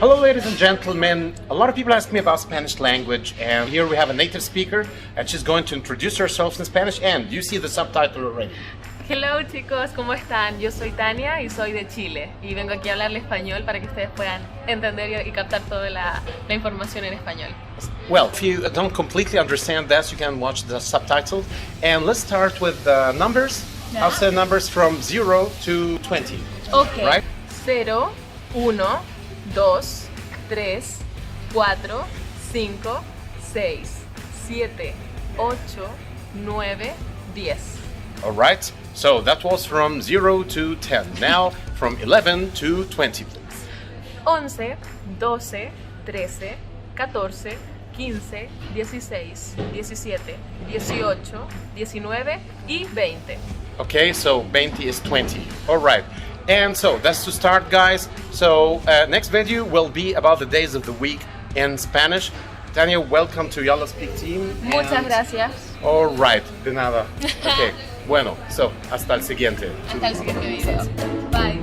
Hello ladies and gentlemen, a lot of people ask me about Spanish language, and here we have a native speaker and she's going to introduce herself in Spanish, and you see the subtitle already. Hello chicos, ¿cómo están? Yo soy Tania y soy de Chile y vengo aquí a hablarle español para que ustedes puedan entender y captar toda la información en español. Well, if you don't completely understand that, you can watch the subtitles. And let's start with the numbers. Yeah. I'll say numbers from 0 to 20. Okay. Right? 0, 1, 2, 3, 4, 5, 6, 7, 8, 9, 10. All right. So that was from 0 to 10. Now from 11 to 20, please. 11, 12, 13, 14, 15, 16, 17, 18, 19 y 20. Okay, so 20 is 20. All right. And so that's to start, guys. So next video will be about the days of the week in Spanish. Tania, welcome to YallaSpeak team. Muchas gracias. All right, de nada. Okay, bueno, so hasta el siguiente. Hasta el siguiente video. Bye.